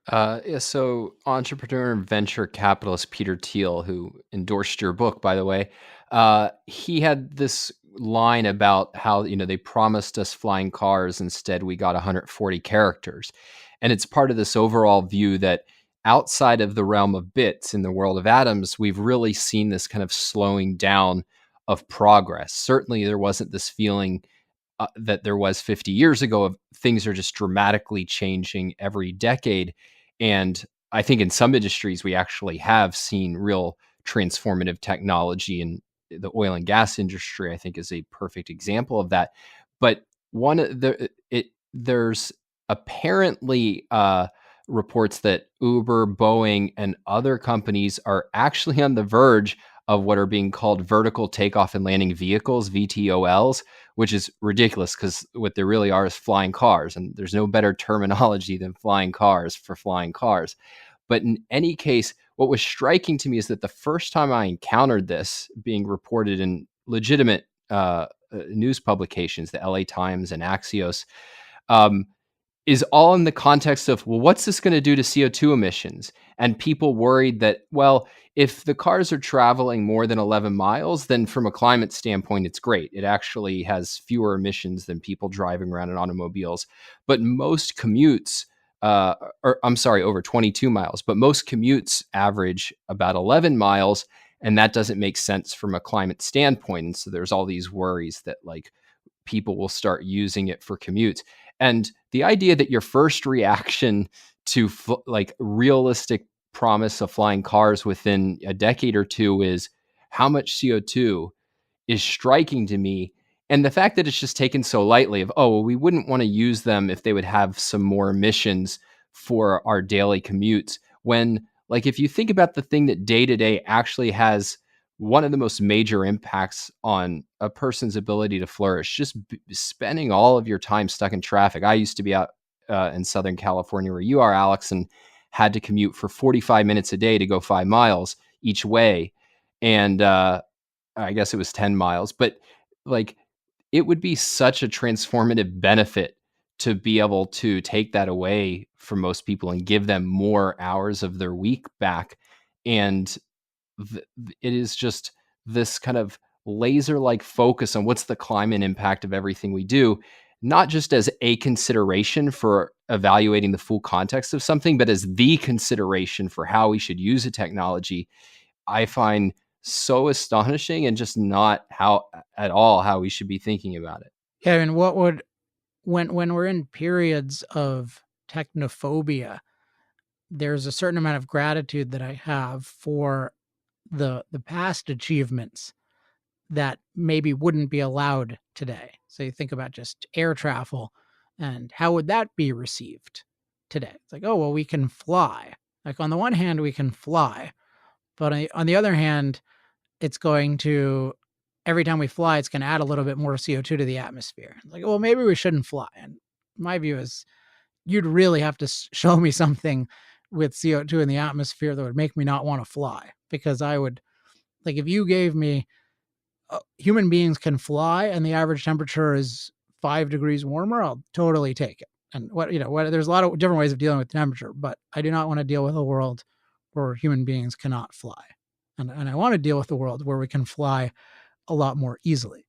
Yeah, so entrepreneur and venture capitalist Peter Thiel, who endorsed your book, by the way, he had this line about how, they promised us flying cars. Instead, we got 140 characters. And it's part of this overall view that outside of the realm of bits in the world of atoms, we've really seen this kind of slowing down of progress. Certainly, there wasn't this feeling that there was 50 years ago of things are just dramatically changing every decade. And I think in some industries, we actually have seen real transformative technology. And the oil and gas industry, I think, is a perfect example of that. But there's apparently reports that Uber, Boeing, and other companies are actually on the verge of what are being called vertical takeoff and landing vehicles, VTOLs, which is ridiculous because what they really are is flying cars. And there's no better terminology than flying cars for flying cars. But in any case, what was striking to me is that the first time I encountered this being reported in legitimate news publications, the LA Times and Axios, um, is all in the context of, well, what's this going to do to CO2 emissions? And people worried that, well, if the cars are traveling more than 11 miles, then from a climate standpoint, it's great. It actually has fewer emissions than people driving around in automobiles. But most commutes, or I'm sorry, over 22 miles, but most commutes average about 11 miles. And that doesn't make sense from a climate standpoint. And so there's all these worries that like people will start using it for commutes. And the idea that your first reaction to like realistic promise of flying cars within a decade or two is how much CO2 is striking to me. And the fact that it's just taken so lightly of, oh, well, we wouldn't want to use them if they would have some more emissions for our daily commutes. When, like, if you think about the thing that day to day actually has one of the most major impacts on a person's ability to flourish, just spending all of your time stuck in traffic. I used to be out in Southern California where you are, Alex, and had to commute for 45 minutes a day to go 5 miles each way. And I guess it was 10 miles, but like it would be such a transformative benefit to be able to take that away from most people and give them more hours of their week back. And it is just this kind of laser like focus on what's the climate impact of everything we do, not just as a consideration for evaluating the full context of something, but as the consideration for how we should use a technology. I find so astonishing and just not how at all how we should be thinking about it. Yeah, and what would when we're in periods of technophobia, there's a certain amount of gratitude that I have for the past achievements that maybe wouldn't be allowed today. So you think about just air travel and how would that be received today? It's like, oh, well, we can fly. Like on the one hand, we can fly, but on the other hand, it's going to every time we fly, it's going to add a little bit more CO2 to the atmosphere. Like, well, maybe we shouldn't fly. And my view is you'd really have to show me something with CO2 in the atmosphere that would make me not want to fly, because I would, like, if you gave me human beings can fly and the average temperature is 5 degrees warmer, I'll totally take it. And there's a lot of different ways of dealing with temperature, but I do not want to deal with a world where human beings cannot fly. And I want to deal with a world where we can fly a lot more easily.